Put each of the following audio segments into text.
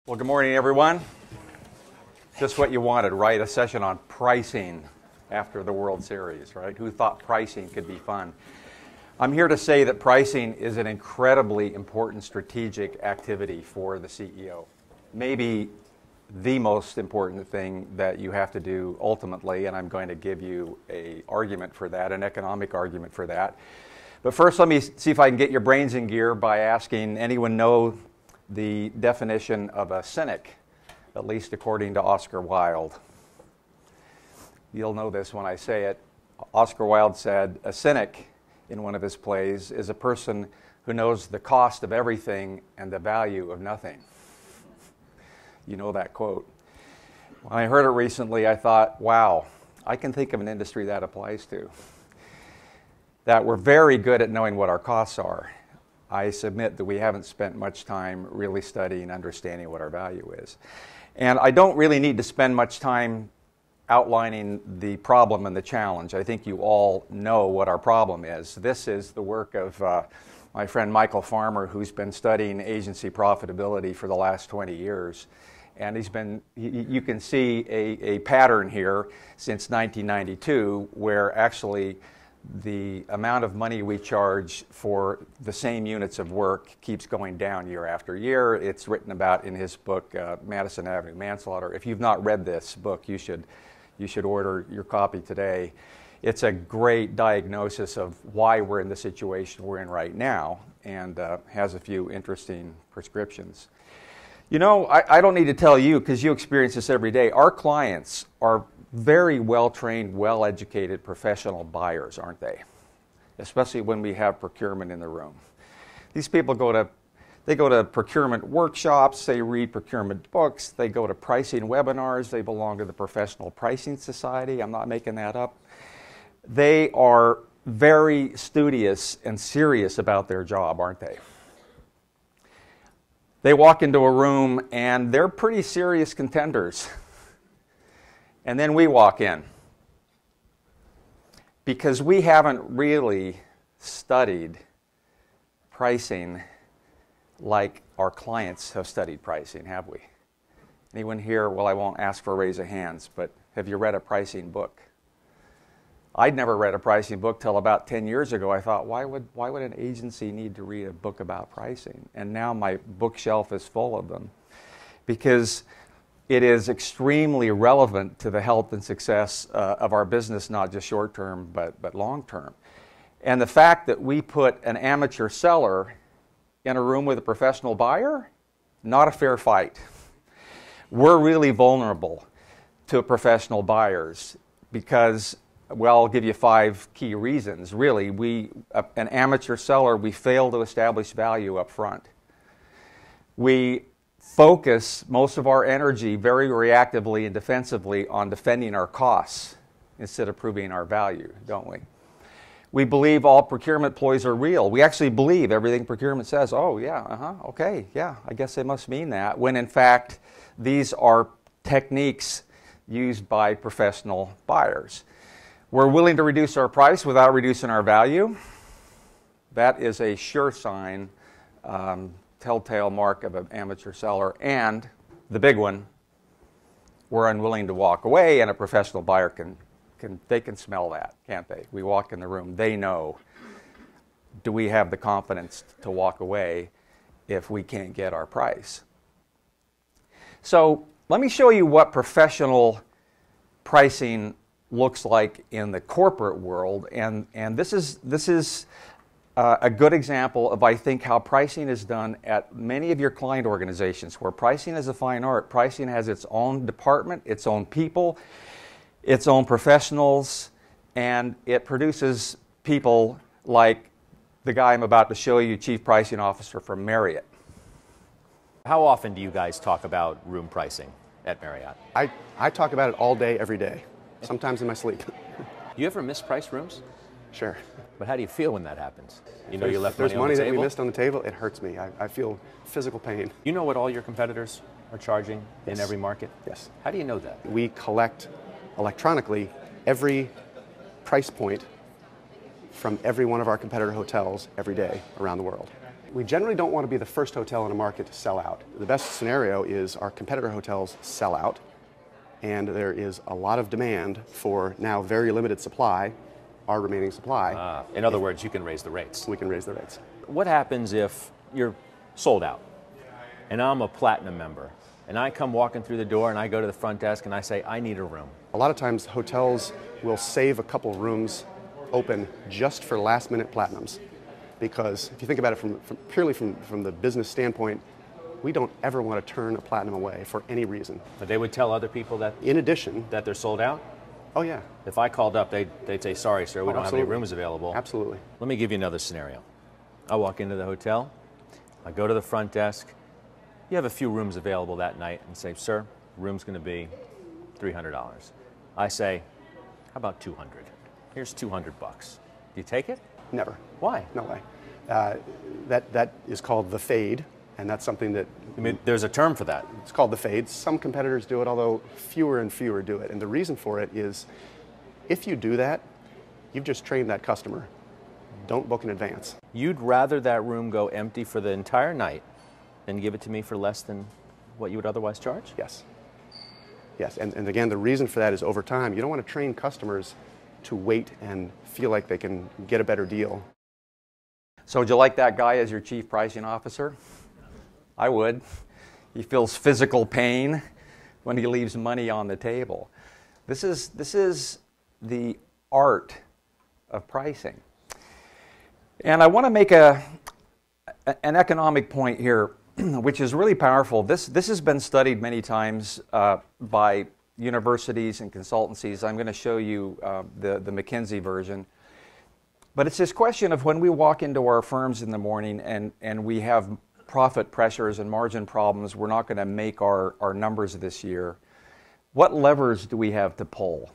Well, good morning, everyone. Just what you wanted, right? A session on pricing after the World Series, right? Who thought pricing could be fun? I'm here to say that pricing is an incredibly important strategic activity for the CEO. Maybe the most important thing that you have to do ultimately, and I'm going to give you an argument for that, an economic argument for that. But first, let me see if I can get your brains in gear by asking, anyone know the definition of a cynic, at least according to Oscar Wilde? You'll know this when I say it. Oscar Wilde said, a cynic, in one of his plays, is a person who knows the cost of everything and the value of nothing. You know that quote. When I heard it recently, I thought, wow, I can think of an industry that applies to. That we're very good at knowing what our costs are. I submit that we haven't spent much time really studying and understanding what our value is. And I don't really need to spend much time outlining the problem and the challenge. I think you all know what our problem is. This is the work of my friend Michael Farmer, who's been studying agency profitability for the last 20 years. And you can see a pattern here since 1992 where actually the amount of money we charge for the same units of work keeps going down year after year. It's written about in his book, Madison Avenue Manslaughter. If you've not read this book, you should order your copy today. It's a great diagnosis of why we're in the situation we're in right now, and has a few interesting prescriptions. You know, I don't need to tell you, because you experience this every day, our clients are very well-trained, well-educated professional buyers, aren't they? Especially when we have procurement in the room. These people go to procurement workshops, they read procurement books, they go to pricing webinars, they belong to the Professional Pricing Society, I'm not making that up. They are very studious and serious about their job, aren't they? They walk into a room and they're pretty serious contenders. And then we walk in because we haven't really studied pricing like our clients have studied pricing, have we? Anyone here? Well, I won't ask for a raise of hands, but have you read a pricing book? I'd never read a pricing book till about 10 years ago. I thought, why would an agency need to read a book about pricing? And now my bookshelf is full of them because it is extremely relevant to the health and success of our business, not just short term, but long term. And the fact that we put an amateur seller in a room with a professional buyer, not a fair fight. We're really vulnerable to professional buyers because, well, I'll give you 5 key reasons. Really, an amateur seller, we fail to establish value up front. We focus most of our energy very reactively and defensively on defending our costs instead of proving our value, don't we? We believe all procurement ploys are real. We actually believe everything procurement says. Oh, yeah, okay, yeah, I guess they must mean that, when in fact these are techniques used by professional buyers. We're willing to reduce our price without reducing our value. That is a sure sign, telltale mark of an amateur seller. And the big one, we're unwilling to walk away, and a professional buyer can smell that, can't they? We walk in the room, they know. Do we have the confidence to walk away if we can't get our price? So let me show you what professional pricing looks like in the corporate world, and this is a good example of, I think, how pricing is done at many of your client organizations, where pricing is a fine art. Pricing has its own department, its own people, its own professionals, and it produces people like the guy I'm about to show you, Chief Pricing Officer from Marriott. How often do you guys talk about room pricing at Marriott? I talk about it all day, every day, sometimes in my sleep. Do you ever misprice rooms? Sure. But how do you feel when that happens? You know you left money There's on the money that table? we missed on the table, it hurts me. I feel physical pain. You know what all your competitors are charging in every market? Yes. How do you know that? We collect electronically every price point from every one of our competitor hotels every day around the world. We generally don't want to be the first hotel in a market to sell out. The best scenario is our competitor hotels sell out, and there is a lot of demand for now very limited supply, our remaining supply. In other words, you can raise the rates. We can raise the rates. What happens if you're sold out and I'm a platinum member and I come walking through the door and I go to the front desk and I say, I need a room? A lot of times hotels will save a couple rooms open just for last minute platinums, because if you think about it purely from the business standpoint, we don't ever want to turn a platinum away for any reason. But they would tell other people that In addition, that they're sold out? oh yeah, If I called up, they'd say, sorry, sir, we don't have any absolutely. rooms available. Absolutely. Let me give you another scenario. I walk into the hotel, I go to the front desk, you have a few rooms available that night, and say, sir, room's going to be $300. I say, how about 200? Here's 200 bucks. Do you take it? Never. Why? No way. That is called the fade, and that's something that I mean, there's a term for that. it's called the fade. Some competitors do it, although fewer and fewer do it. And the reason for it is, if you do that, you've just trained that customer. Don't book in advance. You'd rather that room go empty for the entire night than give it to me for less than what you would otherwise charge? Yes. Yes, and again, the reason for that is over time, you don't want to train customers to wait and feel like they can get a better deal. So would you like that guy as your chief pricing officer? I would. He feels physical pain when he leaves money on the table. This is the art of pricing. And I want to make an economic point here, which is really powerful. This has been studied many times by universities and consultancies. I'm going to show you the McKinsey version. But it's this question of when we walk into our firms in the morning and we have profit pressures and margin problems, we're not going to make our numbers this year. What levers do we have to pull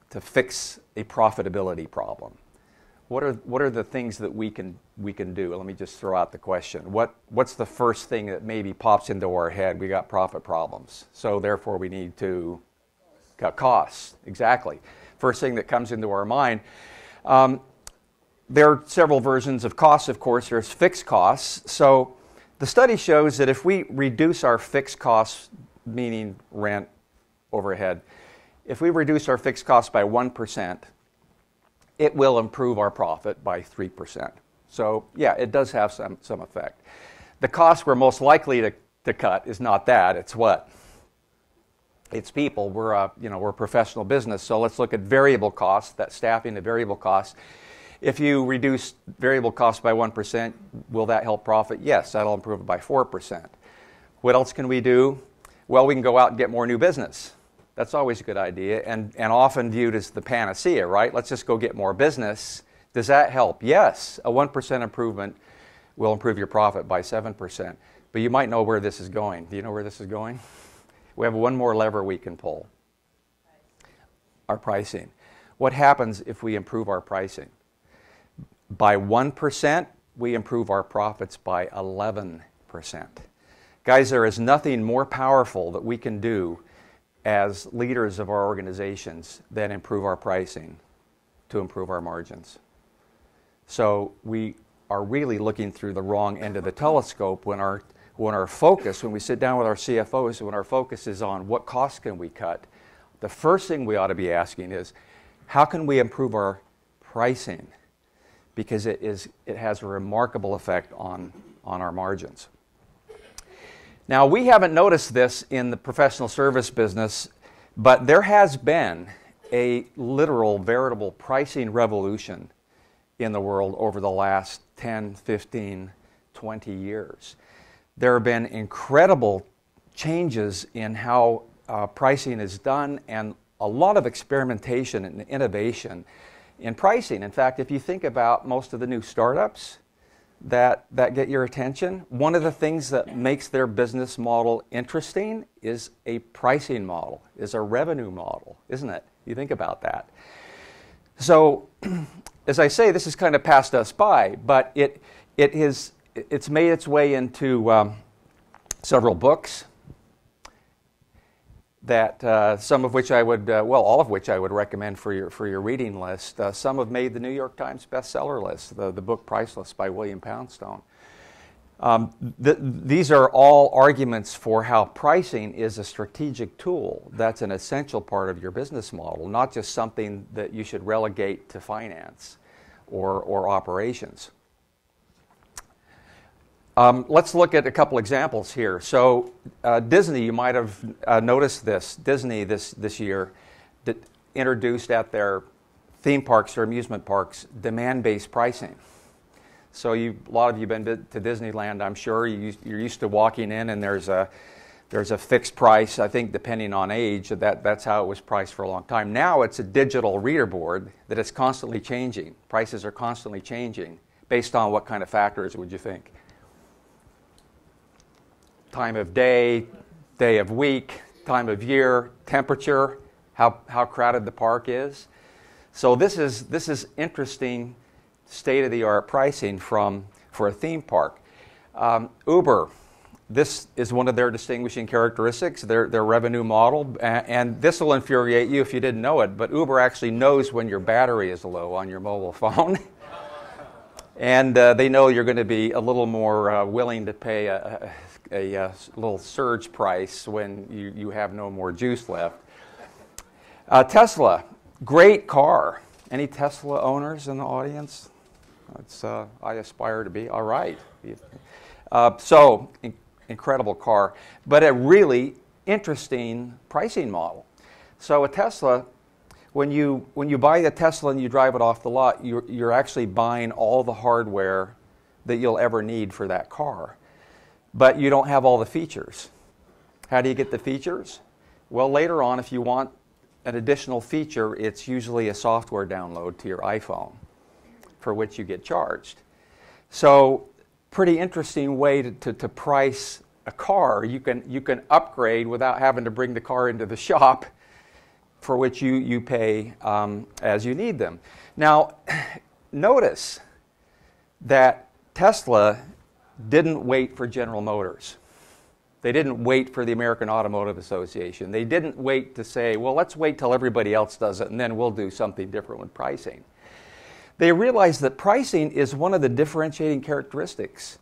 to fix a profitability problem? What are the things that we can do? Let me just throw out the question. What's the first thing that maybe pops into our head? We got profit problems, so therefore we need to cut costs. Exactly. First thing that comes into our mind. There are several versions of costs, of course. There's fixed costs. So the study shows that if we reduce our fixed costs, meaning rent, overhead, if we reduce our fixed costs by 1%, it will improve our profit by 3%. So yeah, it does have some effect. The cost we're most likely to cut is not that. It's what? It's people. We're a professional business. So let's look at variable costs, that staffing, the variable costs. If you reduce variable costs by 1%, will that help profit? Yes, that'll improve it by 4%. What else can we do? Well, we can go out and get more new business. That's always a good idea and often viewed as the panacea, right? Let's just go get more business. Does that help? Yes, a 1% improvement will improve your profit by 7%. But you might know where this is going. Do you know where this is going? We have one more lever we can pull. Our pricing. What happens if we improve our pricing? By 1%, we improve our profits by 11%. Guys, there is nothing more powerful that we can do as leaders of our organizations than improve our pricing to improve our margins. So we are really looking through the wrong end of the telescope when our focus, when we sit down with our CFOs, when our focus is on what costs can we cut, the first thing we ought to be asking is, how can we improve our pricing? Because it has a remarkable effect on our margins. Now, we haven't noticed this in the professional service business, but there has been a literal, veritable pricing revolution in the world over the last 10, 15, 20 years. There have been incredible changes in how pricing is done and a lot of experimentation and innovation in pricing. In fact, if you think about most of the new startups that get your attention, one of the things that makes their business model interesting is a pricing model, is a revenue model, isn't it? You think about that. So, as I say, this has kind of passed us by, but it's made its way into several books that some of which I would, all of which I would recommend for your reading list. Some have made the New York Times bestseller list, the book Priceless by William Poundstone. These are all arguments for how pricing is a strategic tool that's an essential part of your business model, not just something that you should relegate to finance or operations. Let's look at a couple examples here. So Disney, you might have noticed this. Disney this year introduced at their theme parks or amusement parks demand-based pricing. So a lot of you have been to Disneyland, I'm sure. You're used to walking in and there's a fixed price, I think depending on age. That's how it was priced for a long time. Now it's a digital reader board that is constantly changing. Prices are constantly changing based on what kind of factors would you think? Time of day, day of week, time of year, temperature, how crowded the park is. So this is interesting state-of-the-art pricing for a theme park. Uber, this is one of their distinguishing characteristics, their revenue model, and this will infuriate you if you didn't know it, but Uber actually knows when your battery is low on your mobile phone. And they know you're going to be a little more willing to pay a little surge price when you have no more juice left. Tesla, great car. Any Tesla owners in the audience? I aspire to be. All right. Incredible car, but a really interesting pricing model. So a Tesla, when you buy a Tesla and you drive it off the lot, you're actually buying all the hardware that you'll ever need for that car. But you don't have all the features. How do you get the features? Well, later on, if you want an additional feature, it's usually a software download to your iPhone, for which you get charged. So pretty interesting way to price a car. You can upgrade without having to bring the car into the shop, for which you pay as you need them. Now, notice that Tesla didn't wait for General Motors. They didn't wait for the American Automotive Association. They didn't wait to say, well, let's wait till everybody else does it and then we'll do something different with pricing. They realized that pricing is one of the differentiating characteristics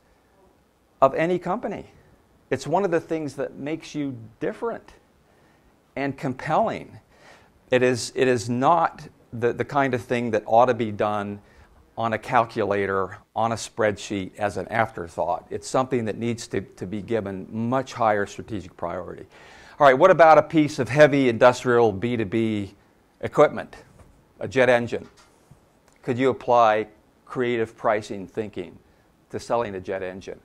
of any company. It's one of the things that makes you different and compelling. It is not the kind of thing that ought to be done on a calculator, on a spreadsheet as an afterthought. It's something that needs to be given much higher strategic priority. All right, what about a piece of heavy industrial B2B equipment, a jet engine? Could you apply creative pricing thinking to selling a jet engine?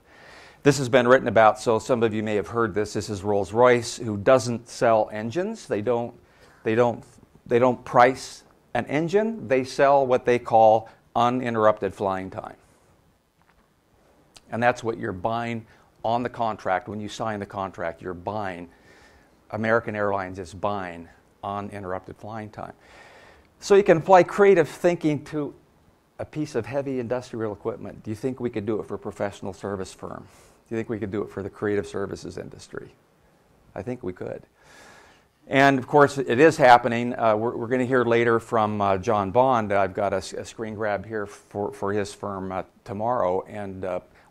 This has been written about, so some of you may have heard this. This is Rolls-Royce, who doesn't sell engines. They don't price an engine. They sell what they call uninterrupted flying time. And that's what you're buying on the contract. When you sign the contract, you're buying, American Airlines is buying uninterrupted flying time. So you can apply creative thinking to a piece of heavy industrial equipment. Do you think we could do it for a professional service firm? Do you think we could do it for the creative services industry? I think we could. And of course, it is happening. We're going to hear later from John Bond. I've got a screen grab here for his firm tomorrow. And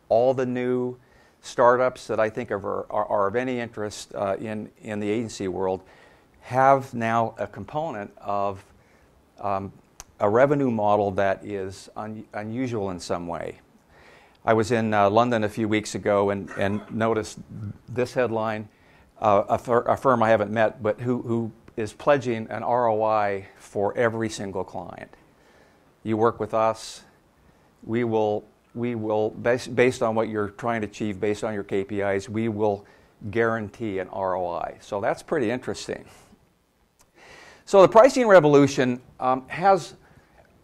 all the new startups that I think are of any interest in the agency world have now a component of a revenue model that is unusual in some way. I was in London a few weeks ago and noticed this headline. A firm I haven't met, but who is pledging an ROI for every single client. You work with us, we will based on what you're trying to achieve, based on your KPIs, we will guarantee an ROI. So that's pretty interesting. So the pricing revolution has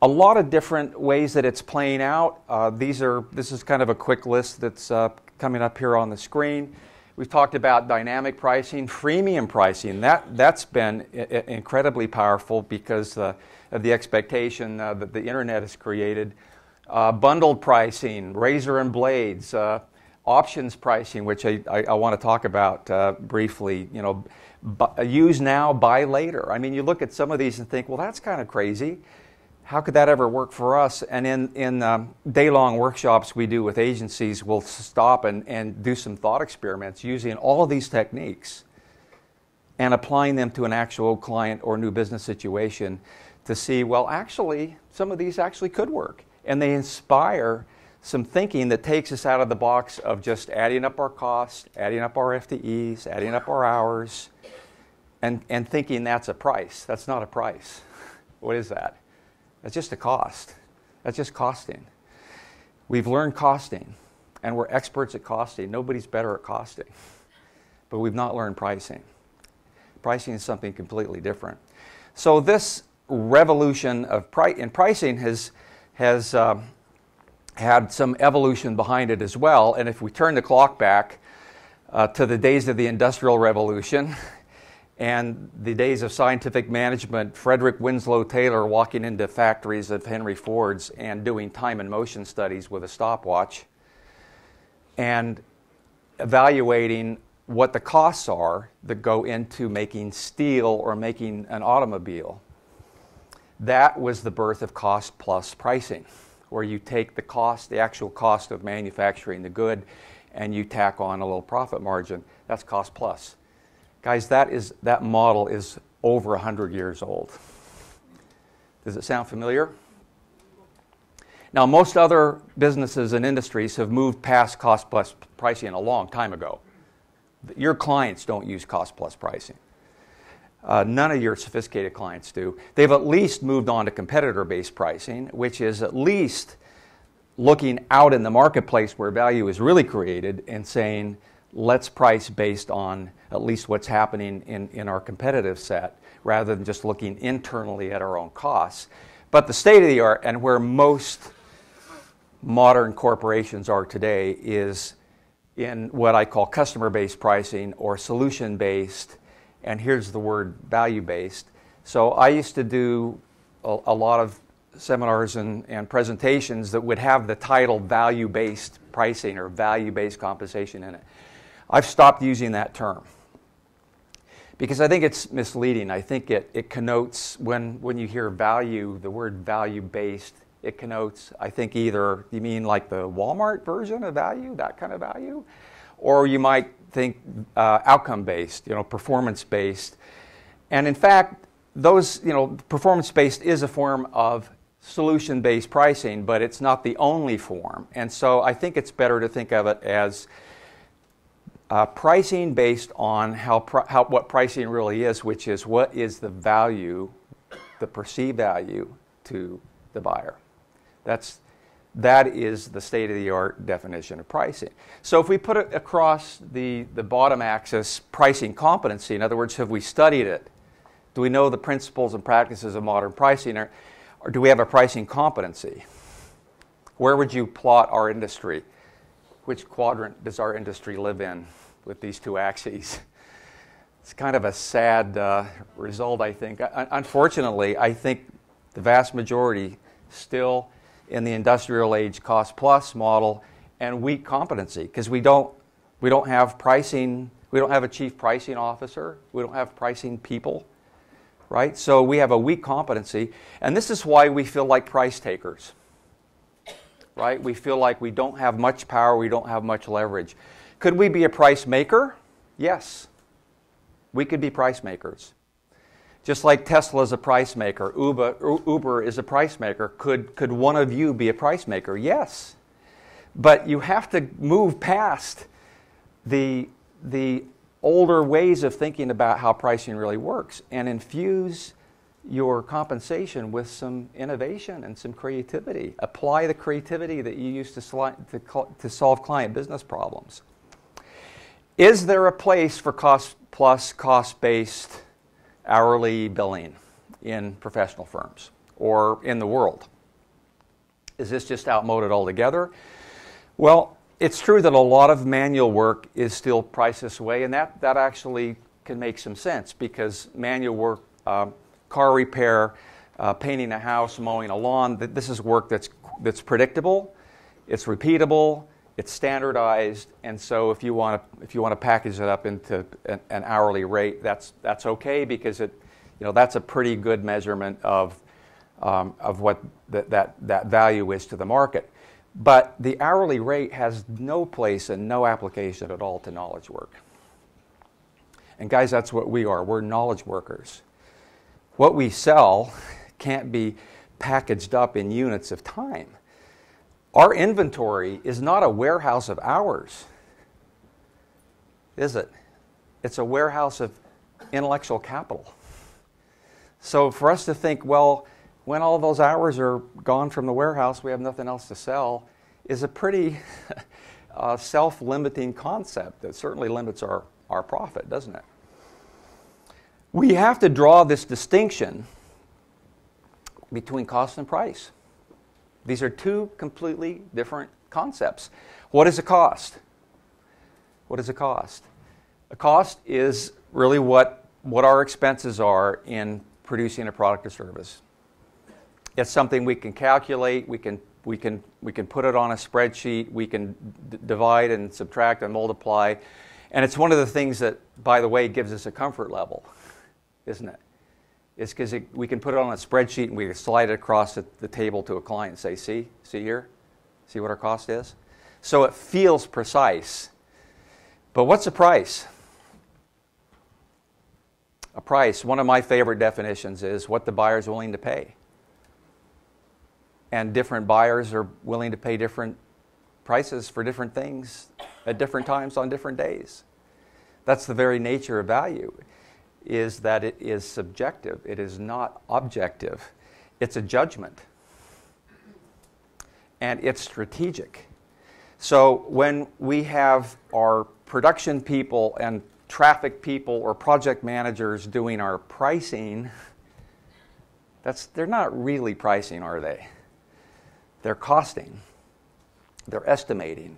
a lot of different ways that it's playing out. This is kind of a quick list that's coming up here on the screen. We've talked about dynamic pricing, freemium pricing. That's been incredibly powerful because of the expectation that the internet has created. Bundled pricing, razor and blades, options pricing, which I want to talk about briefly. You know, use now, buy later. I mean, you look at some of these and think, well, that's kind of crazy. How could that ever work for us? And in day-long workshops we do with agencies, we'll stop and do some thought experiments using all of these techniques and applying them to an actual client or new business situation to see, well, actually, some of these actually could work. And they inspire some thinking that takes us out of the box of just adding up our costs, adding up our FTEs, adding up our hours, and thinking that's a price. That's not a price. What is that? That's just a cost. That's just costing. We've learned costing, and we're experts at costing. Nobody's better at costing. But we've not learned pricing. Pricing is something completely different. So this revolution of pricing has had some evolution behind it as well. And if we turn the clock back to the days of the Industrial Revolution and the days of scientific management, Frederick Winslow Taylor walking into factories of Henry Ford's and doing time and motion studies with a stopwatch and evaluating what the costs are that go into making steel or making an automobile. That was the birth of cost plus pricing, where you take the cost, the actual cost of manufacturing the good, and you tack on a little profit margin. That's cost plus. Guys, that model is over 100 years old. Does it sound familiar? Now, most other businesses and industries have moved past cost plus pricing a long time ago. Your clients don't use cost plus pricing. None of your sophisticated clients do. They've at least moved on to competitor-based pricing, which is at least looking out in the marketplace where value is really created and saying, let's price based on at least what's happening in our competitive set, rather than just looking internally at our own costs. But the state of the art, and where most modern corporations are today, is in what I call customer-based pricing or solution-based, and here's the word value-based. So I used to do a lot of seminars and presentations that would have the title value-based pricing or value-based compensation in it. I've stopped using that term because I think it's misleading. I think it connotes, when you hear value, the word value-based, it connotes, I think, either you mean like the Walmart version of value, that kind of value, or you might think outcome-based, performance-based. And in fact, those, performance-based is a form of solution-based pricing, but it's not the only form. And so I think it's better to think of it as pricing based on what pricing really is, which is what is the value, the perceived value to the buyer. That is the state-of-the-art definition of pricing. So if we put it across the bottom axis, pricing competency, in other words, have we studied it? Do we know the principles and practices of modern pricing, or do we have a pricing competency? Where would you plot our industry? Which quadrant does our industry live in with these two axes? It's kind of a sad result, I think. Unfortunately, I think the vast majority still in the industrial age cost plus model and weak competency, because we don't have pricing, we don't have a chief pricing officer, we don't have pricing people, right? So we have a weak competency, and this is why we feel like price takers, right? We feel like we don't have much power, we don't have much leverage. Could we be a price maker? Yes, we could be price makers. Just like Tesla is a price maker, Uber is a price maker. Could one of you be a price maker? Yes. But you have to move past the older ways of thinking about how pricing really works and infuse your compensation with some innovation and some creativity. Apply the creativity that you use to solve client business problems. Is there a place for cost plus, cost-based hourly billing in professional firms or in the world? Is this just outmoded altogether? Well, it's true that a lot of manual work is still priced this way, and that actually can make some sense, because manual work, car repair, painting a house, mowing a lawn, this is work that's predictable, it's repeatable, it's standardized, and so if you want to package it up into an hourly rate, that's okay, because that's a pretty good measurement of of what that value is to the market. But the hourly rate has no place and no application at all to knowledge work. And guys, that's what we are. We're knowledge workers. What we sell can't be packaged up in units of time. Our inventory is not a warehouse of hours, is it? It's a warehouse of intellectual capital. So for us to think, well, when all those hours are gone from the warehouse, we have nothing else to sell, is a pretty self-limiting concept that certainly limits our profit, doesn't it? We have to draw this distinction between cost and price. These are two completely different concepts. What is a cost? What is a cost? A cost is really what our expenses are in producing a product or service. It's something we can calculate, we can put it on a spreadsheet, we can divide and subtract and multiply, and it's one of the things that, by the way, gives us a comfort level, isn't it? It's because we can put it on a spreadsheet and we can slide it across the table to a client and say, see here? See what our cost is? So it feels precise. But what's a price? A price, one of my favorite definitions is what the buyer is willing to pay. And different buyers are willing to pay different prices for different things at different times on different days. That's the very nature of value, is that it is subjective. It is not objective. It's a judgment. And it's strategic. So when we have our production people and traffic people or project managers doing our pricing, they're not really pricing, are they? They're costing. They're estimating.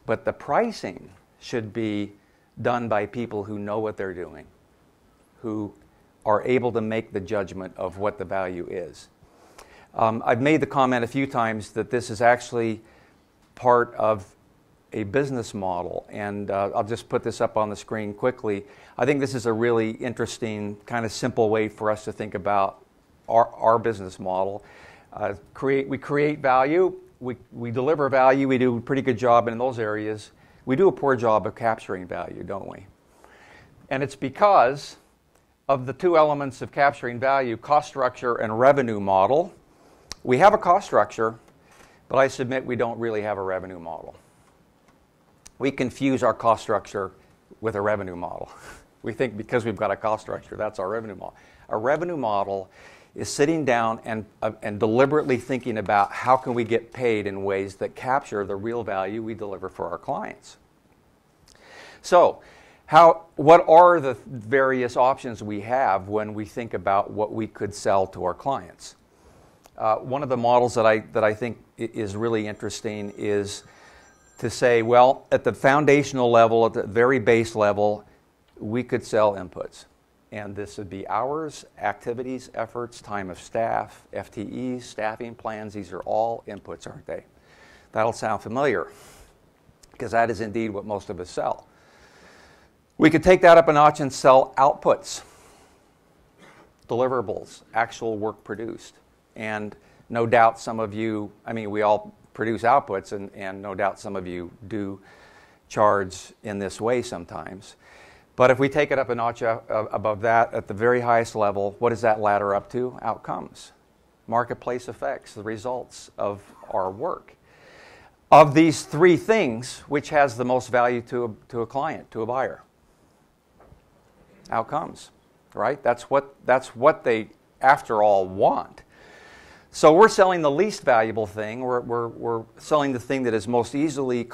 But the pricing should be done by people who know what they're doing, who are able to make the judgment of what the value is. I've made the comment a few times that this is actually part of a business model, and I'll just put this up on the screen quickly. I think this is a really interesting, kind of simple way for us to think about our business model. We create value, we deliver value, we do a pretty good job in those areas. We do a poor job of capturing value, don't we? And it's because of the two elements of capturing value, cost structure and revenue model. We have a cost structure, but I submit we don't really have a revenue model. We confuse our cost structure with a revenue model. We think because we've got a cost structure, that's our revenue model. A revenue model is sitting down and deliberately thinking about how can we get paid in ways that capture the real value we deliver for our clients. So, what are the various options we have when we think about what we could sell to our clients? One of the models that I think is really interesting is to say, well, at the foundational level, at the very base level, we could sell inputs. And this would be hours, activities, efforts, time of staff, FTEs, staffing plans. These are all inputs, aren't they? That'll sound familiar, because that is indeed what most of us sell. We could take that up a notch and sell outputs, deliverables, actual work produced. And no doubt some of you, we all produce outputs, and no doubt some of you do charge in this way sometimes. But if we take it up a notch above that, at the very highest level, what does that ladder up to? Outcomes, marketplace effects, the results of our work. Of these three things, which has the most value to a client, to a buyer? Outcomes, right? That's what they, after all, want. So we're selling the least valuable thing. We're selling the thing that is most easily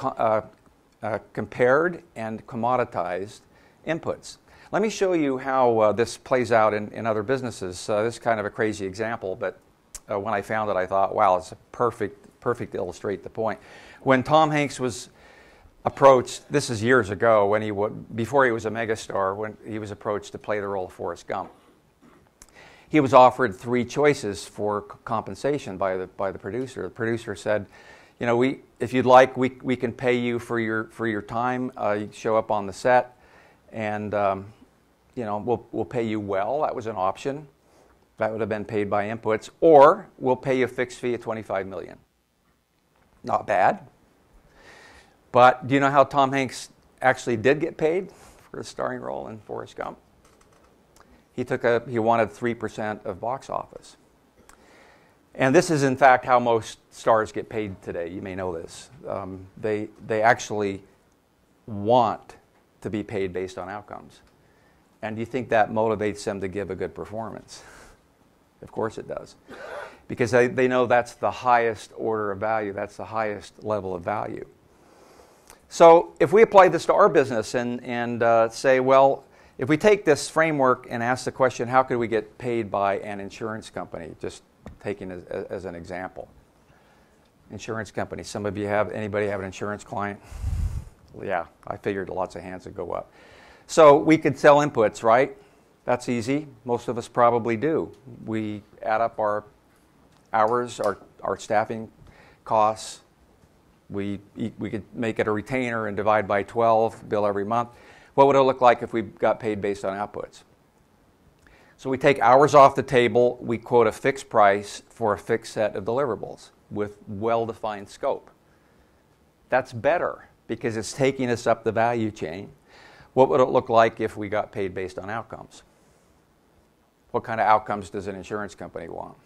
compared and commoditized, inputs. Let me show you how this plays out in other businesses. This is kind of a crazy example, but when I found it, I thought, wow, it's a perfect to illustrate the point. When Tom Hanks was approached, this is years ago, before he was a megastar, when he was approached to play the role of Forrest Gump. He was offered three choices for compensation by the producer. The producer said, you know, if you'd like, we can pay you for your time. You show up on the set, and you know, we'll pay you well. That was an option. That would have been paid by inputs. Or we'll pay you a fixed fee of $25 million. Not bad. But do you know how Tom Hanks actually did get paid for his starring role in Forrest Gump? He wanted 3% of box office. And this is, in fact, how most stars get paid today. You may know this. They actually want to be paid based on outcomes. And do you think that motivates them to give a good performance? Of course it does. Because they know that's the highest order of value. That's the highest level of value. So if we apply this to our business and say, well, if we take this framework and ask the question, how could we get paid by an insurance company? Just taking as an example. Insurance company. Some of you anybody have an insurance client? Well, yeah, I figured lots of hands would go up. So we could sell inputs, right? That's easy. Most of us probably do. We add up our hours, our staffing costs. We could make it a retainer and divide by 12, bill every month. What would it look like if we got paid based on outputs? So we take hours off the table, we quote a fixed price for a fixed set of deliverables with well-defined scope. That's better because it's taking us up the value chain. What would it look like if we got paid based on outcomes? What kind of outcomes does an insurance company want?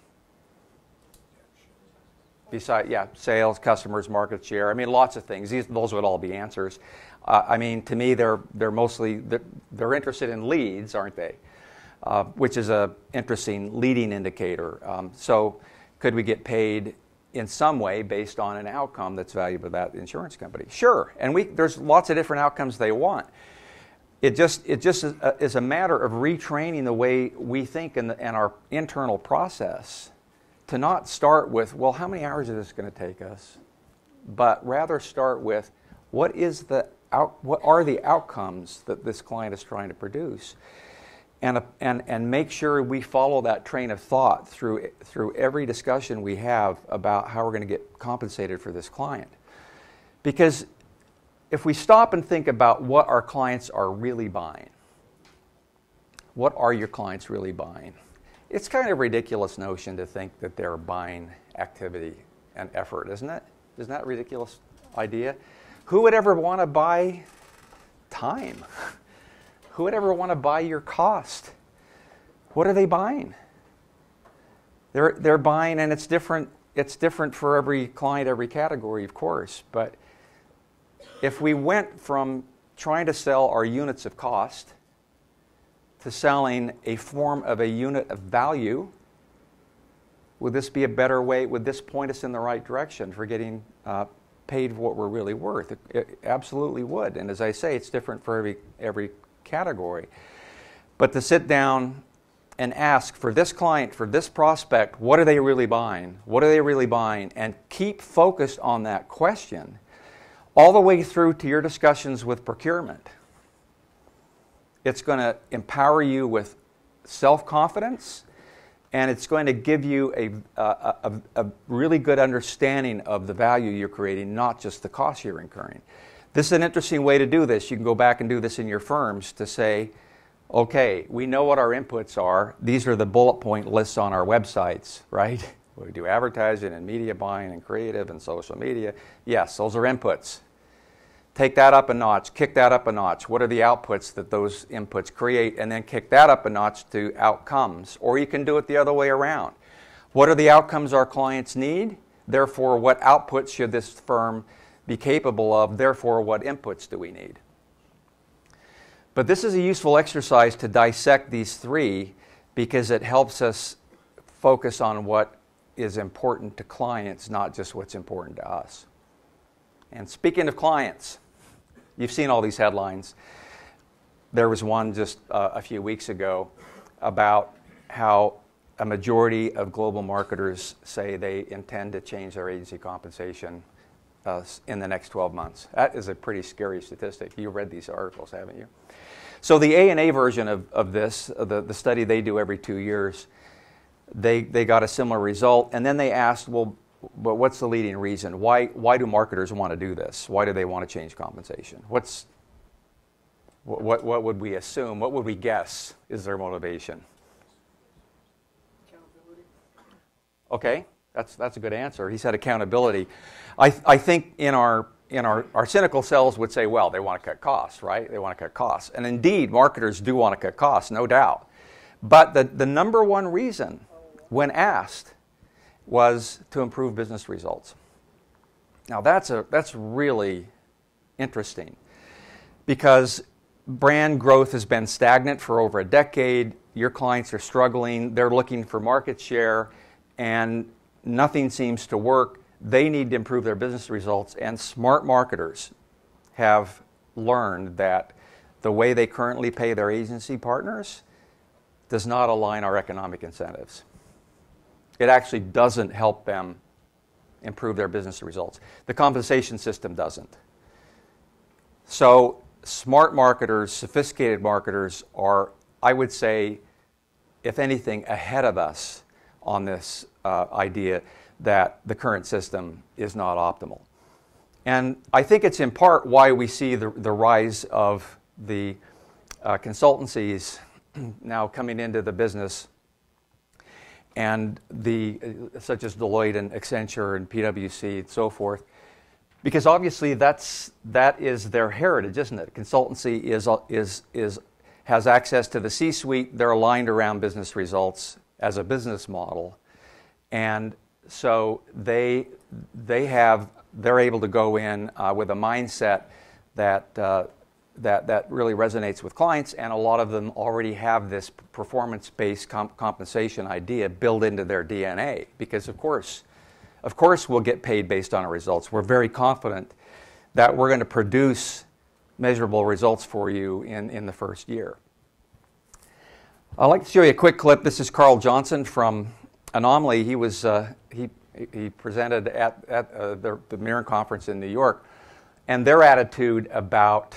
Besides, sales, customers, market share. I mean, lots of things. Those would all be answers. I mean, to me, they're mostly they're interested in leads, aren't they? Which is an interesting leading indicator. So, could we get paid in some way based on an outcome that's valuable to that insurance company? Sure. And there's lots of different outcomes they want. It just is a matter of retraining the way we think and our internal process to not start with, well, how many hours is this going to take us? But rather start with, what are the outcomes that this client is trying to produce? And make sure we follow that train of thought through every discussion we have about how we're going to get compensated for this client. Because if we stop and think about what our clients are really buying, what are your clients really buying? It's kind of a ridiculous notion to think that they're buying activity and effort, isn't it? Isn't that a ridiculous idea? Who would ever want to buy time? Who would ever want to buy your cost? What are they buying? They're buying, and it's different. It's different for every client, every category, of course. But if we went from trying to sell our units of cost to selling a form of a unit of value, would this be a better way? Would this point us in the right direction for getting paid what we're really worth? It absolutely would. And as I say, it's different for every category. But to sit down and ask for this client, for this prospect, what are they really buying? What are they really buying? And keep focused on that question all the way through to your discussions with procurement. It's going to empower you with self-confidence, and it's going to give you a really good understanding of the value you're creating, not just the cost you're incurring. This is an interesting way to do this. You can go back and do this in your firms to say, okay, we know what our inputs are. These are the bullet point lists on our websites, right? We do advertising and media buying and creative and social media. Yes, those are inputs. Take that up a notch, kick that up a notch. What are the outputs that those inputs create? And then kick that up a notch to outcomes. Or you can do it the other way around. What are the outcomes our clients need? Therefore, what outputs should this firm be capable of? Therefore, what inputs do we need? But this is a useful exercise to dissect these three because it helps us focus on what is important to clients, not just what's important to us. And speaking of clients, you've seen all these headlines. There was one just a few weeks ago about how a majority of global marketers say they intend to change their agency compensation in the next 12 months. That is a pretty scary statistic. You read these articles, haven't you? So the A&A version of this, the study they do every 2 years, they got a similar result. And then they asked, well, but what's the leading reason? Why do marketers want to do this? Why do they want to change compensation? What would we assume? What would we guess is their motivation? Okay, that's a good answer. He said accountability. I think in our cynical selves would say, well, they want to cut costs, right? They want to cut costs. And indeed, marketers do want to cut costs, no doubt. But the number one reason, when asked, was to improve business results. Now that's really interesting, because brand growth has been stagnant for over a decade. Your clients are struggling. They're looking for market share, and nothing seems to work. They need to improve their business results, and smart marketers have learned that the way they currently pay their agency partners does not align our economic incentives. It actually doesn't help them improve their business results. The compensation system doesn't. So smart marketers, sophisticated marketers are, I would say, if anything, ahead of us on this idea that the current system is not optimal. And I think it's in part why we see the rise of the consultancies now coming into the business, and such as Deloitte and Accenture and PwC and so forth, because obviously that is their heritage, isn't it? Consultancy has access to the C-suite. They're aligned around business results as a business model, and so they're able to go in with a mindset that really resonates with clients, and a lot of them already have this performance-based compensation idea built into their DNA, because of course we'll get paid based on our results. We're very confident that we're going to produce measurable results for you in the first year. I'd like to show you a quick clip. This is Carl Johnson from Anomaly. He was he presented at the Mirror Conference in New York, and their attitude about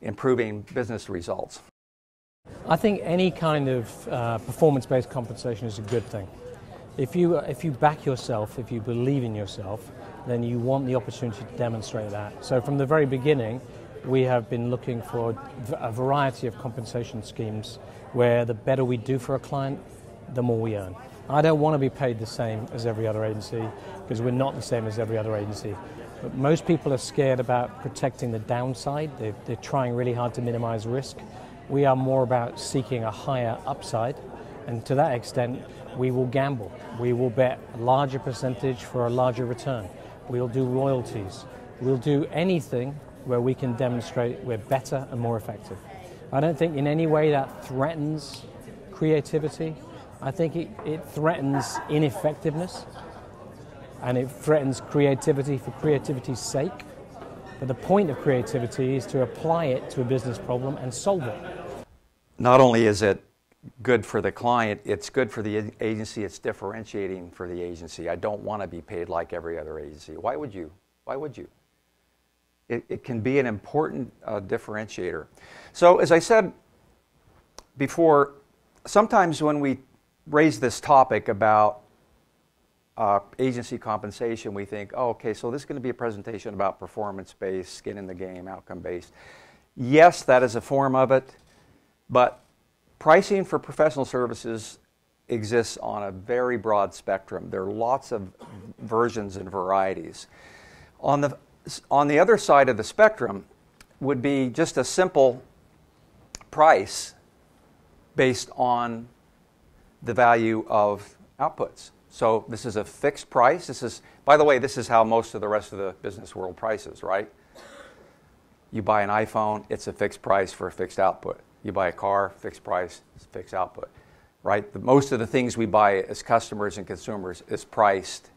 improving business results. I think any kind of performance-based compensation is a good thing. If you back yourself, if you believe in yourself, then you want the opportunity to demonstrate that. So from the very beginning, we have been looking for a variety of compensation schemes where the better we do for a client, the more we earn. I don't want to be paid the same as every other agency, because we're not the same as every other agency. But most people are scared about protecting the downside. They're trying really hard to minimize risk. We are more about seeking a higher upside, and to that extent, we will gamble. We will bet a larger percentage for a larger return. We'll do royalties. We'll do anything where we can demonstrate we're better and more effective. I don't think in any way that threatens creativity. I think it threatens ineffectiveness, and it threatens creativity for creativity's sake. But the point of creativity is to apply it to a business problem and solve it. Not only is it good for the client, it's good for the agency. It's differentiating for the agency. I don't want to be paid like every other agency. Why would you? Why would you? It can be an important differentiator. So as I said before, sometimes when we raise this topic about agency compensation, we think, oh, okay, so this is going to be a presentation about performance-based, skin in the game, outcome-based. Yes, that is a form of it, but pricing for professional services exists on a very broad spectrum. There are lots of versions and varieties. On the other side of the spectrum would be just a simple price based on the value of outputs. So this is a fixed price. This is, by the way, this is how most of the rest of the business world prices, right? You buy an iPhone, it's a fixed price for a fixed output. You buy a car, fixed price, fixed output, right? Most of the things we buy as customers and consumers is priced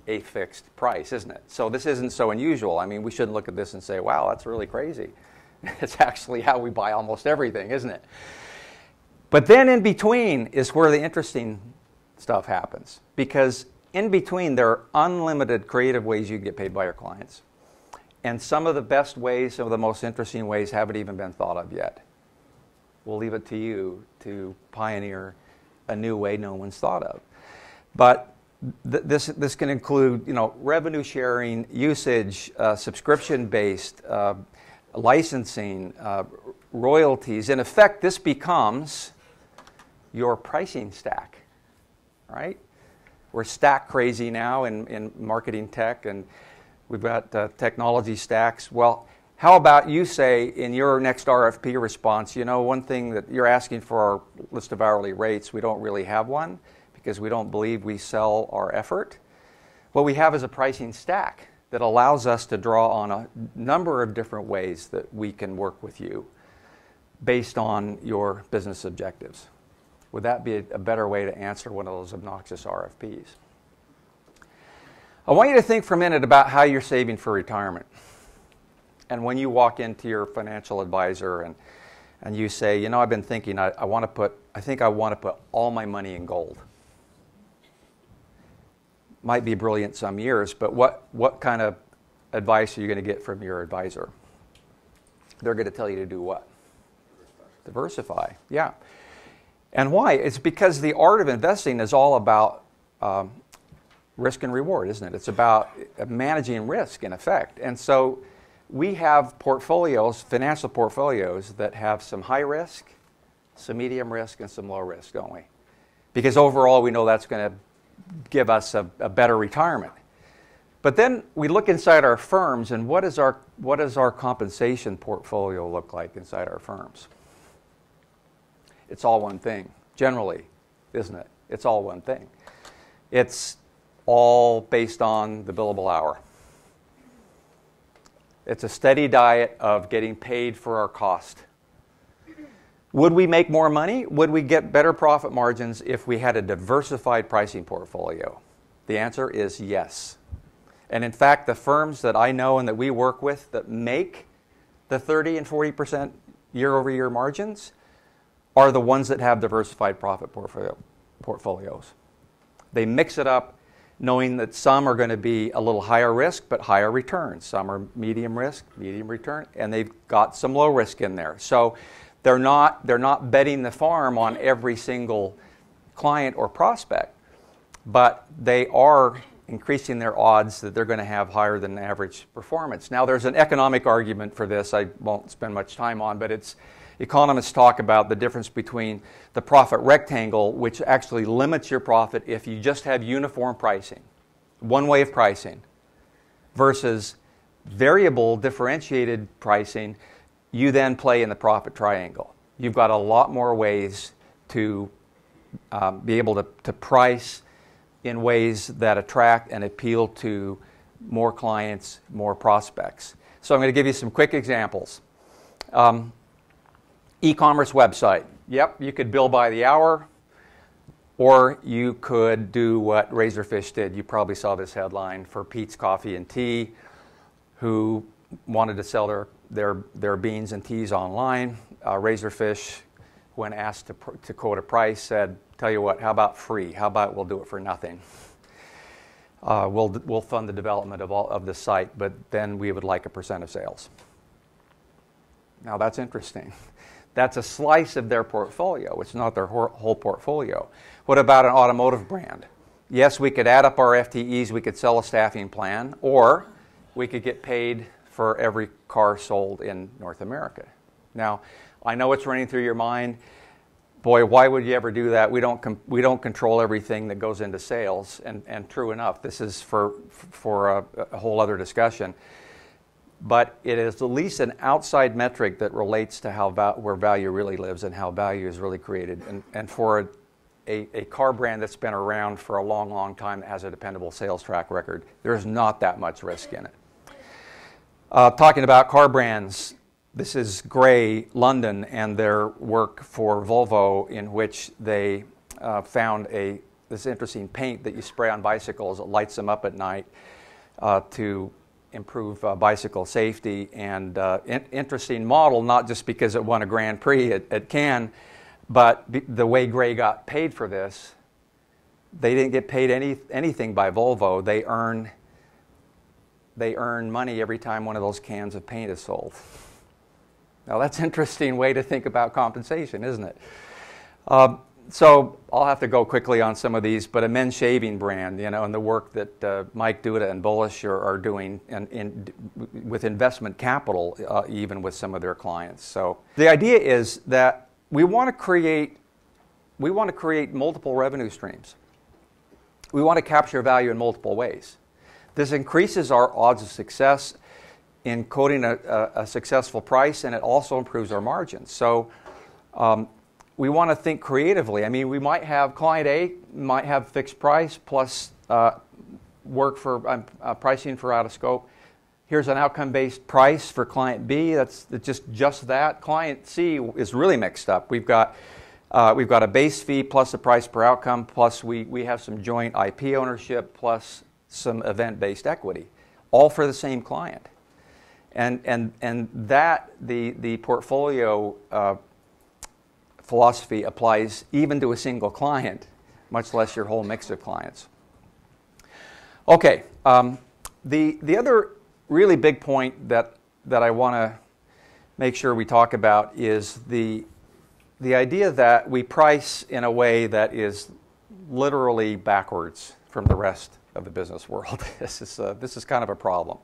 a fixed price, isn't it? So this isn't so unusual. I mean, we shouldn't look at this and say, wow, that's really crazy. It's actually how we buy almost everything, isn't it? But then in between is where the interesting stuff happens, because in between there are unlimited creative ways you can get paid by your clients. And some of the best ways, some of the most interesting ways haven't even been thought of yet. We'll leave it to you to pioneer a new way no one's thought of. But this can include, revenue sharing, usage, subscription-based, licensing, royalties. In effect, this becomes your pricing stack, right? We're stack crazy now in marketing tech, and we've got technology stacks. Well, how about you say in your next RFP response, you know, one thing that you're asking for our list of hourly rates, we don't really have one because we don't believe we sell our effort. What we have is a pricing stack that allows us to draw on a number of different ways that we can work with you based on your business objectives. Would that be a better way to answer one of those obnoxious RFPs? I want you to think for a minute about how you're saving for retirement. And when you walk into your financial advisor and you say, you know, I've been thinking, I think I want to put all my money in gold. Might be brilliant some years, but what kind of advice are you going to get from your advisor? They're going to tell you to do what? Diversify, yeah. And why? It's because the art of investing is all about risk and reward, isn't it? It's about managing risk, in effect. And so we have portfolios, financial portfolios, that have some high risk, some medium risk, and some low risk, don't we? Because overall, we know that's going to give us a better retirement. But then we look inside our firms, and what does our compensation portfolio look like inside our firms? It's all one thing, generally, isn't it? It's all one thing. It's all based on the billable hour. It's a steady diet of getting paid for our cost. Would we make more money? Would we get better profit margins if we had a diversified pricing portfolio? The answer is yes. And in fact, the firms that I know and that we work with that make the 30 and 40% year-over-year margins are the ones that have diversified profit portfolios. They mix it up knowing that some are going to be a little higher risk but higher returns. Some are medium risk, medium return, and they've got some low risk in there. So they're not betting the farm on every single client or prospect, but they are increasing their odds that they're going to have higher than average performance. Now, there's an economic argument for this I won't spend much time on, but economists talk about the difference between the profit rectangle, which actually limits your profit if you just have uniform pricing, one way of pricing, versus variable differentiated pricing. You then play in the profit triangle. You've got a lot more ways to be able to price in ways that attract and appeal to more clients, more prospects. So I'm going to give you some quick examples. E-commerce website. Yep, you could bill by the hour, or you could do what Razorfish did. You probably saw this headline for Peet's Coffee and Tea, who wanted to sell their beans and teas online. Razorfish, when asked to quote a price, said, "Tell you what, how about free? How about we'll do it for nothing? We'll fund the development of the site, but then we would like a % of sales." Now that's interesting. That's a slice of their portfolio. It's not their whole portfolio. What about an automotive brand? Yes, we could add up our FTEs, we could sell a staffing plan, or we could get paid for every car sold in North America. Now, I know it's running through your mind, boy, why would you ever do that? We don't control everything that goes into sales, and true enough, this is for a whole other discussion. But it is at least an outside metric that relates to where value really lives and how value is really created. And for a car brand that's been around for a long, long time that has a dependable sales track record, there's not that much risk in it. Talking about car brands, this is Gray London and their work for Volvo, in which they found this interesting paint that you spray on bicycles. It lights them up at night to improve bicycle safety, and interesting model, not just because it won a Grand Prix at Cannes, but the way Gray got paid for this. They didn't get paid anything by Volvo. They earn money every time one of those cans of paint is sold. Now that's an interesting way to think about compensation, isn't it? So I'll have to go quickly on some of these, but a men's shaving brand, and the work that Mike Duda and Bullish are doing with investment capital, even with some of their clients. So the idea is that we want to create multiple revenue streams. we want to capture value in multiple ways. This increases our odds of success in quoting a successful price, and it also improves our margins. So we want to think creatively. I mean, we might have client A might have fixed price plus work for pricing for out of scope. Here's an outcome-based price for client B. That's just that. Client C is really mixed up. We've got a base fee plus a price per outcome, plus we have some joint IP ownership, plus some event-based equity, all for the same client. And that the portfolio philosophy applies even to a single client, much less your whole mix of clients. Okay, the other really big point that I want to make sure we talk about is the idea that we price in a way that is literally backwards from the rest of the business world. This is kind of a problem.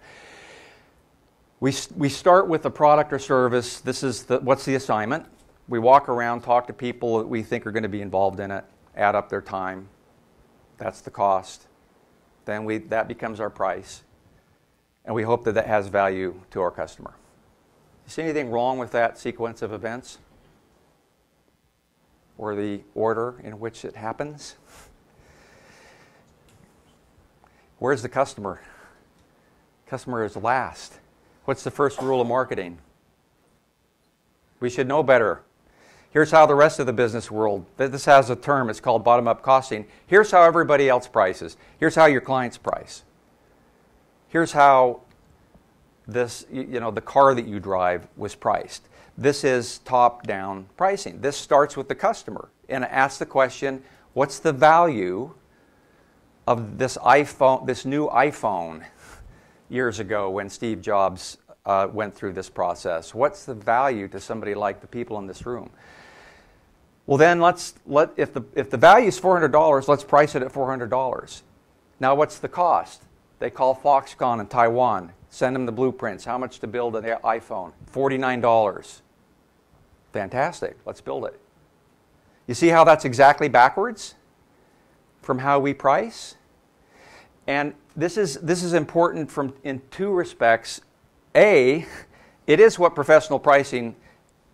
We start with a product or service. This is what's the assignment? We walk around, talk to people that we think are going to be involved in it, add up their time. That's the cost. Then that becomes our price. And we hope that that has value to our customer. You see anything wrong with that sequence of events? Or the order in which it happens? Where's the customer? Customer is last. What's the first rule of marketing? We should know better. Here's how the rest of the business world, this has a term, it's called bottom-up costing. Here's how everybody else prices. Here's how your clients price. Here's how this, the car that you drive was priced. This is top-down pricing. This starts with the customer and asks the question, what's the value of this iPhone, this new iPhone years ago when Steve Jobs went through this process? What's the value to somebody like the people in this room? Well, then if the value is $400, let's price it at $400. Now, what's the cost? They call Foxconn in Taiwan, send them the blueprints. How much to build an iPhone? $49. Fantastic. Let's build it. You see how that's exactly backwards from how we price? And this is important in two respects. A, it is what professional pricing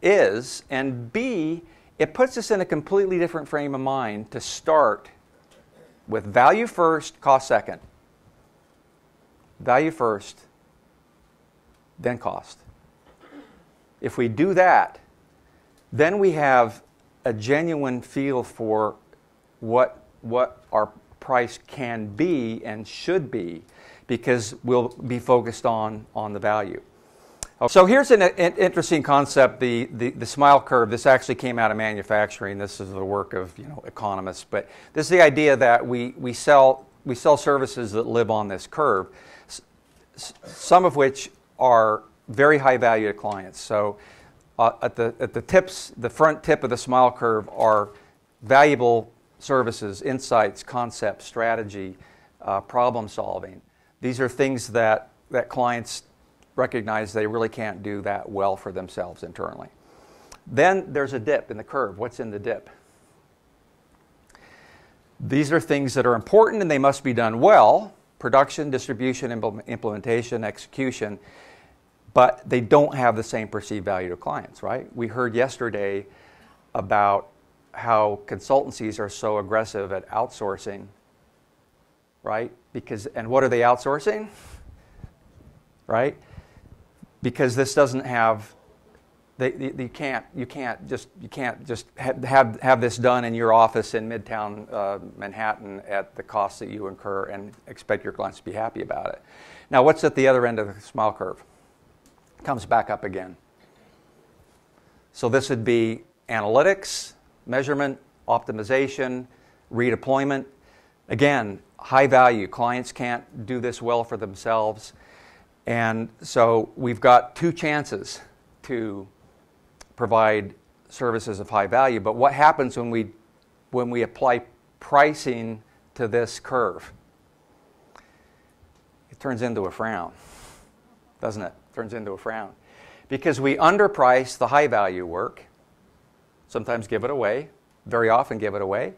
is, and B, it puts us in a completely different frame of mind to start with value first, cost second. Value first, then cost. If we do that, then we have a genuine feel for what our price can be and should be, because we'll be focused on the value. So here's an interesting concept, the smile curve. This actually came out of manufacturing. This is the work of economists, but this is the idea that we sell services that live on this curve, some of which are very high value to clients. So at the front tip of the smile curve are valuable services, insights, concepts, strategy, problem solving. These are things that clients recognize they really can't do that well for themselves internally. Then there's a dip in the curve. What's in the dip? These are things that are important and they must be done well: production, distribution, implementation, execution, but they don't have the same perceived value to clients, right? We heard yesterday about how consultancies are so aggressive at outsourcing, right? And what are they outsourcing? Right? Because this doesn't have, you can't just have this done in your office in Midtown Manhattan at the cost that you incur and expect your clients to be happy about it. Now, what's at the other end of the smile curve? It comes back up again. So this would be analytics, measurement, optimization, redeployment. Again, high value. Clients can't do this well for themselves. And so we've got two chances to provide services of high value. But what happens when we apply pricing to this curve? It turns into a frown, doesn't it? It turns into a frown. Because we underprice the high value work, sometimes give it away, very often give it away,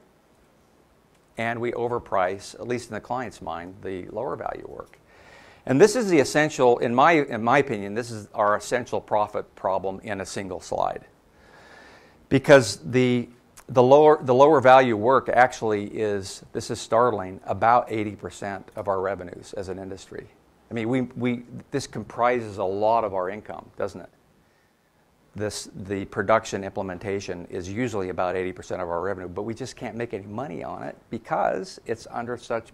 and we overprice, at least in the client's mind, the lower value work. And this is the essential, in my opinion, this is our essential profit problem in a single slide. Because the lower value work actually is, this is startling, about 80% of our revenues as an industry. I mean, this comprises a lot of our income, doesn't it? The production implementation is usually about 80% of our revenue, but we just can't make any money on it because it's under such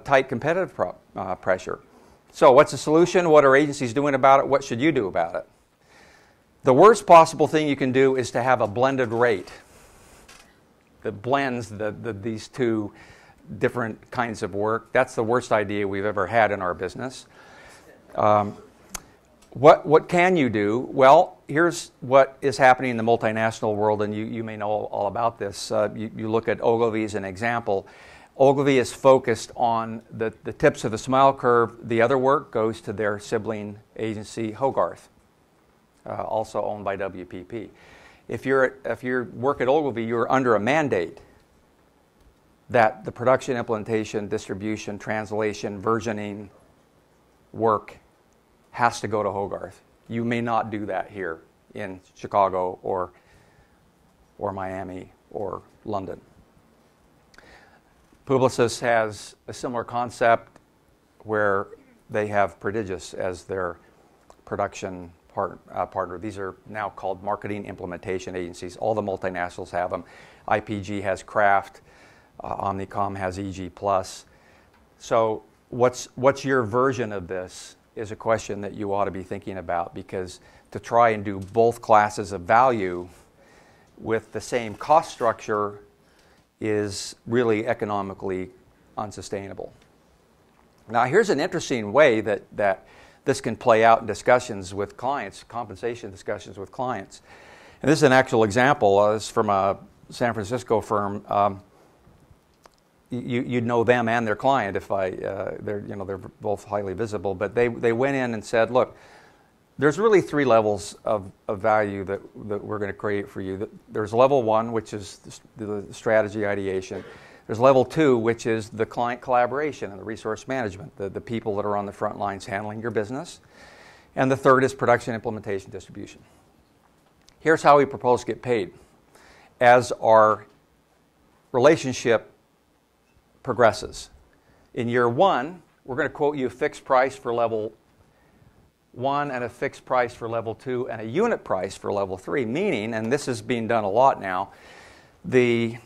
tight competitive pressure. So what's the solution? What are agencies doing about it? What should you do about it? The worst possible thing you can do is to have a blended rate that blends these two different kinds of work. That's the worst idea we've ever had in our business. What can you do? Well, here's what is happening in the multinational world, and you may know all about this. You look at Ogilvy as an example. Ogilvy is focused on the tips of the smile curve. The other work goes to their sibling agency, Hogarth, also owned by WPP. If you work at Ogilvy, you're under a mandate that the production, implementation, distribution, translation, versioning work has to go to Hogarth. You may not do that here in Chicago or Miami or London. Publicis has a similar concept where they have Prodigious as their production partner. These are now called marketing implementation agencies. All the multinationals have them. IPG has Kraft. Omnicom has EG+. So what's your version of this is a question that you ought to be thinking about, because to try and do both classes of value with the same cost structure is really economically unsustainable. Now, here's an interesting way that this can play out in discussions with clients, compensation discussions with clients. And this is an actual example. This is from a San Francisco firm. You'd know them and their client if they're both highly visible. But they went in and said, look, there's really three levels of value that we're going to create for you. There's level one, which is the strategy ideation. There's level two, which is the client collaboration and the resource management, the people that are on the front lines handling your business. And the third is production, implementation, distribution. Here's how we propose to get paid. As our relationship progresses. In year one, we're going to quote you a fixed price for level one and a fixed price for level two and a unit price for level three, meaning, and this is being done a lot now, the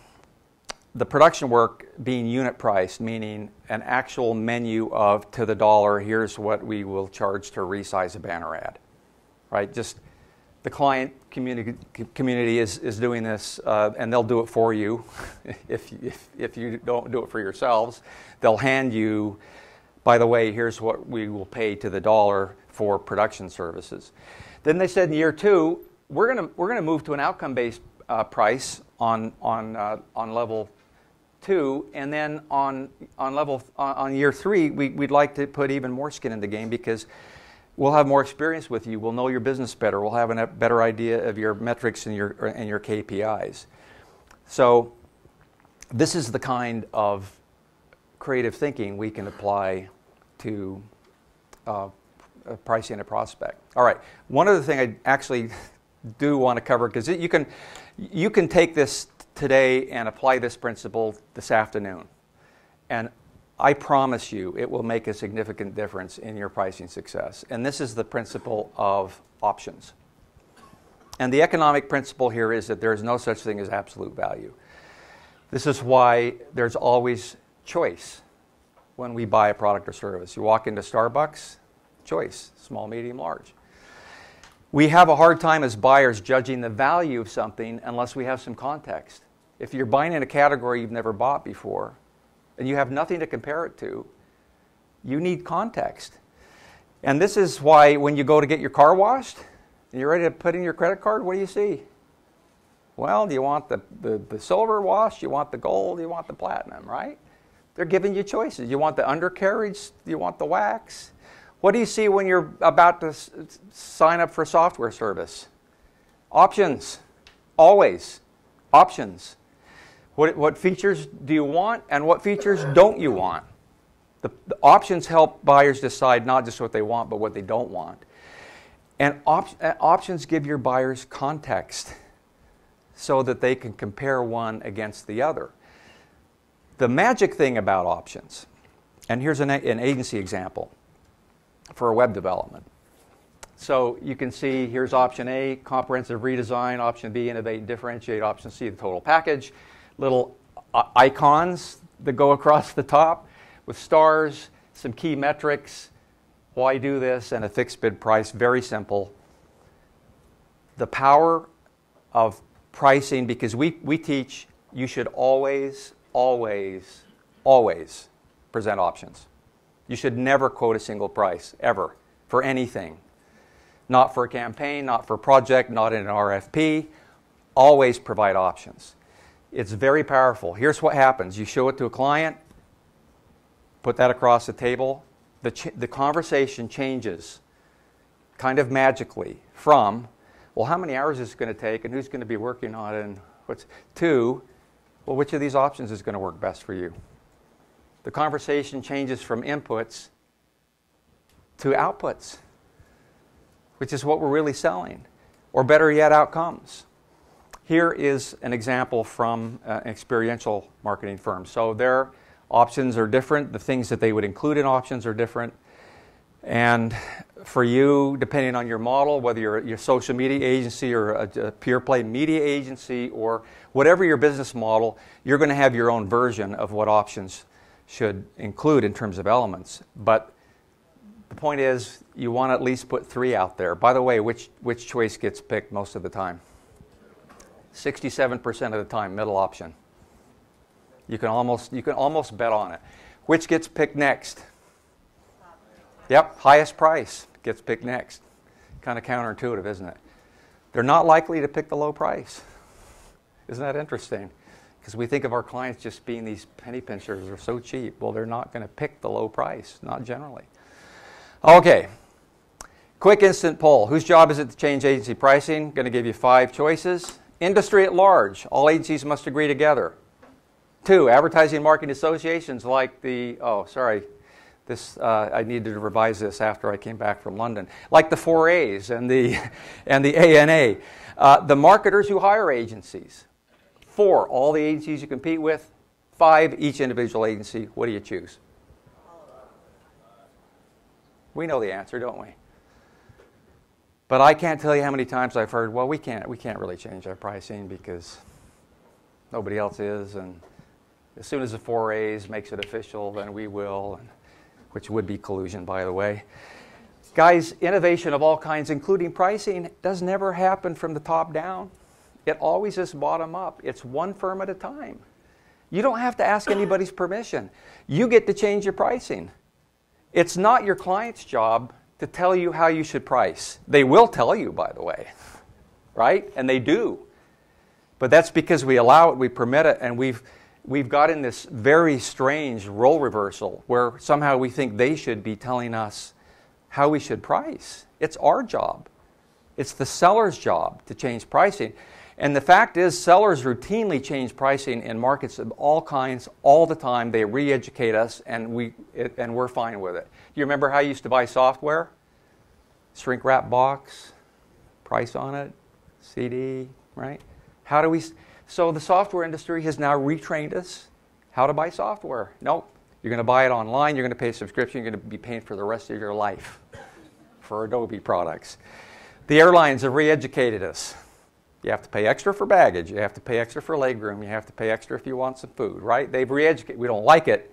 production work being unit priced, meaning an actual menu of to the dollar, here's what we will charge to resize a banner ad, right? Just the client community is doing this, and they'll do it for you. If you don't do it for yourselves, they'll hand you, by the way, here's what we will pay to the dollar for production services. Then they said in year two, we're gonna move to an outcome-based price on level two, and then on year three, we'd like to put even more skin in the game, because we'll have more experience with you. We'll know your business better. We'll have a better idea of your metrics and your KPIs. So this is the kind of creative thinking we can apply to pricing a prospect. All right. One other thing I actually do want to cover, because you can take this today and apply this principle this afternoon, and I promise you it will make a significant difference in your pricing success. And this is the principle of options. And the economic principle here is that there is no such thing as absolute value. This is why there's always choice when we buy a product or service. You walk into Starbucks, choice, small, medium, large. We have a hard time as buyers judging the value of something unless we have some context. If you're buying in a category you've never bought before, and you have nothing to compare it to, you need context. And this is why when you go to get your car washed, and you're ready to put in your credit card, what do you see? Well, do you want the silver wash? You want the gold? You want the platinum, right? They're giving you choices. You want the undercarriage? You want the wax? What do you see when you're about to sign up for a software service? Options. Always. Options. What features do you want and what features don't you want? The options help buyers decide not just what they want, but what they don't want. And options give your buyers context so that they can compare one against the other. The magic thing about options, and here's an agency example for a web development. So you can see here's option A, comprehensive redesign, option B, innovate and differentiate, option C, the total package. Little icons that go across the top with stars, some key metrics, why do this, and a fixed bid price. Very simple. The power of pricing, because we teach you should always, always, always present options. You should never quote a single price, ever, for anything. Not for a campaign, not for a project, not in an RFP. Always provide options. It's very powerful. Here's what happens. You show it to a client, put that across the table. The conversation changes kind of magically from, well, how many hours is it going to take and who's going to be working on it, and to, well, which of these options is going to work best for you? The conversation changes from inputs to outputs, which is what we're really selling, or better yet, outcomes. Here is an example from an experiential marketing firm. So their options are different. The things that they would include in options are different. And for you, depending on your model, whether you're a social media agency or a pure play media agency or whatever your business model, you're going to have your own version of what options should include in terms of elements. But the point is, you want to at least put 3 out there. By the way, which choice gets picked most of the time? 67% of the time, middle option. You can almost bet on it. Which gets picked next? Yep, highest price gets picked next. Kind of counterintuitive, isn't it? They're not likely to pick the low price. Isn't that interesting? Because we think of our clients just being these penny pinchers. They're so cheap. Well, they're not going to pick the low price, not generally. Okay, quick instant poll. Whose job is it to change agency pricing? Going to give you 5 choices. Industry at large. All agencies must agree together. 2, advertising and marketing associations like the, I needed to revise this after I came back from London, like the 4As and the ANA. The marketers who hire agencies. 4, all the agencies you compete with. 5, each individual agency. What do you choose? We know the answer, don't we? But I can't tell you how many times I've heard, well, we can't really change our pricing because nobody else is, and as soon as the 4As makes it official, then we will, which would be collusion, by the way. Guys, innovation of all kinds, including pricing, does never happen from the top down. It always is bottom up. It's one firm at a time. You don't have to ask anybody's permission. You get to change your pricing. It's not your client's job to tell you how you should price. They will tell you, by the way, right? And they do. But that's because we allow it, we permit it, and we've got in this very strange role reversal where somehow we think they should be telling us how we should price. It's our job. It's the seller's job to change pricing. And the fact is, sellers routinely change pricing in markets of all kinds all the time. They re-educate us, and we're fine with it. Do you remember how you used to buy software? Shrink wrap box, price on it, CD, right? So the software industry has now retrained us how to buy software. Nope. You're going to buy it online. You're going to pay a subscription. You're going to be paying for the rest of your life for Adobe products. The airlines have re-educated us. You have to pay extra for baggage. You have to pay extra for legroom. You have to pay extra if you want some food, right? They've re-educated. We don't like it,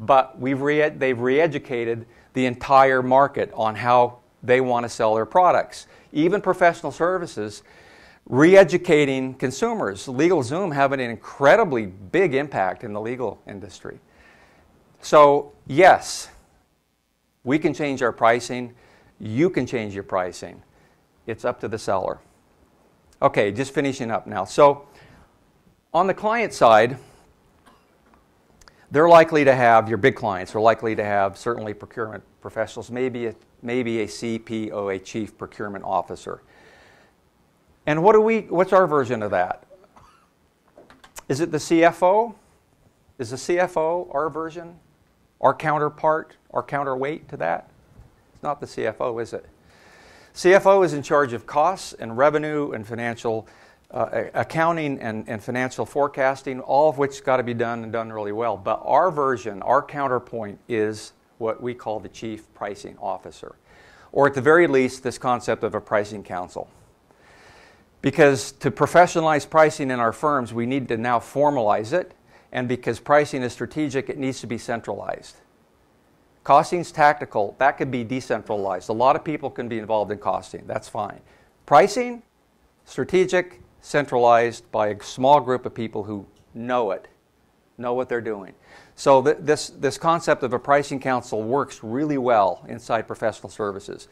but they've re-educated the entire market on how they want to sell their products. Even professional services, re-educating consumers. LegalZoom having an incredibly big impact in the legal industry. So, yes, we can change our pricing. You can change your pricing. It's up to the seller. Okay, just finishing up now. So, on the client side, they're likely to have, your big clients are likely to have certainly procurement professionals, maybe a CPO, a Chief Procurement Officer. And what's our version of that? Is it the CFO? Is the CFO our version, our counterpart, our counterweight to that? It's not the CFO, is it? CFO is in charge of costs and revenue and financial accounting and financial forecasting, all of which got to be done and done really well. But our version, our counterpoint, is what we call the Chief Pricing Officer, or at the very least, this concept of a pricing council. Because to professionalize pricing in our firms, we need to now formalize it, and because pricing is strategic, it needs to be centralized. Costing's tactical, that could be decentralized. A lot of people can be involved in costing, that's fine. Pricing, strategic, centralized by a small group of people who know it, know what they're doing. So this concept of a pricing council works really well inside professional services.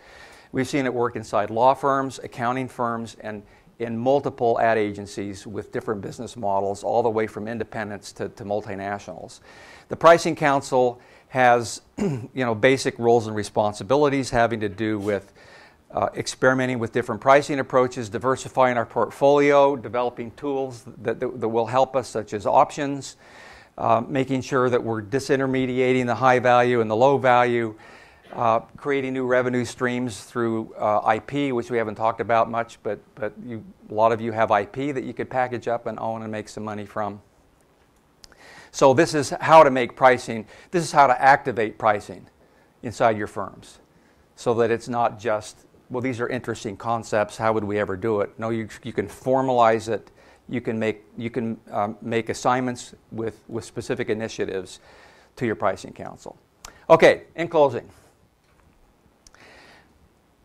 We've seen it work inside law firms, accounting firms, and in multiple ad agencies with different business models, all the way from independents to multinationals. The pricing council has basic roles and responsibilities having to do with experimenting with different pricing approaches, diversifying our portfolio, developing tools that will help us, such as options, making sure that we're disintermediating the high value and the low value, creating new revenue streams through IP, which we haven't talked about much, but a lot of you have IP that you could package up and own and make some money from. So this is how to make pricing, this is how to activate pricing inside your firms, so that it's not just, well, these are interesting concepts, how would we ever do it? No, you can formalize it. You can make assignments with specific initiatives to your pricing council. Okay, in closing,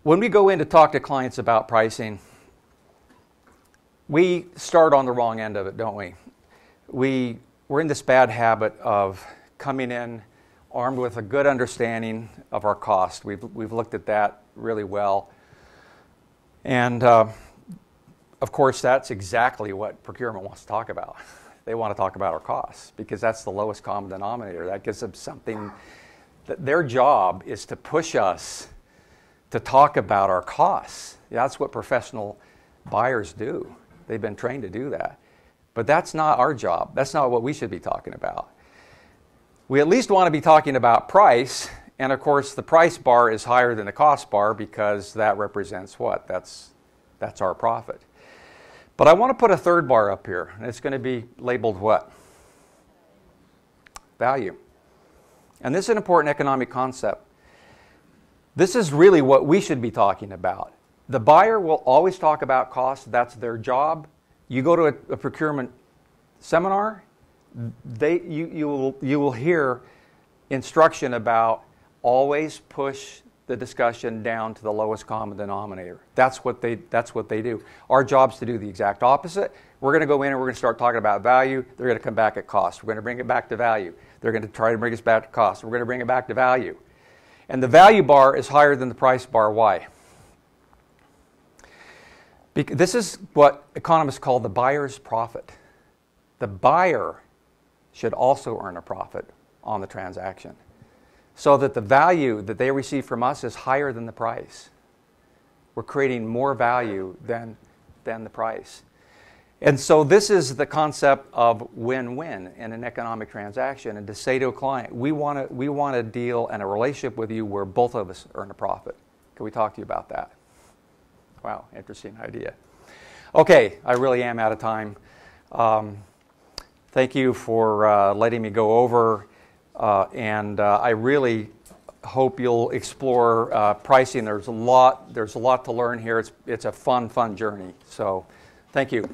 when we go in to talk to clients about pricing, we start on the wrong end of it, don't we? We're in this bad habit of coming in armed with a good understanding of our cost. We've looked at that really well. And of course, that's exactly what procurement wants to talk about. They want to talk about our costs because that's the lowest common denominator. That gives them something that their job is to push us to talk about our costs. That's what professional buyers do. They've been trained to do that. But that's not our job. That's not what we should be talking about. We at least want to be talking about price, and of course the price bar is higher than the cost bar because that represents what? That's our profit. But I want to put a third bar up here, and it's going to be labeled what? Value. And this is an important economic concept. This is really what we should be talking about. The buyer will always talk about cost. That's their job. You go to a procurement seminar, you will hear instruction about always push the discussion down to the lowest common denominator. That's what they do. Our job's to do the exact opposite. We're going to go in and we're going to start talking about value. They're going to come back at cost. We're going to bring it back to value. They're going to try to bring us back to cost. We're going to bring it back to value. And the value bar is higher than the price bar. Why? This is what economists call the buyer's profit. The buyer should also earn a profit on the transaction, so that the value that they receive from us is higher than the price. We're creating more value than the price. And so this is the concept of win-win in an economic transaction, and to say to a client, we want a deal and a relationship with you where both of us earn a profit. Can we talk to you about that? Wow, interesting idea. Okay, I really am out of time. Thank you for letting me go over, and I really hope you'll explore pricing. There's a lot to learn here. It's a fun journey. So, thank you.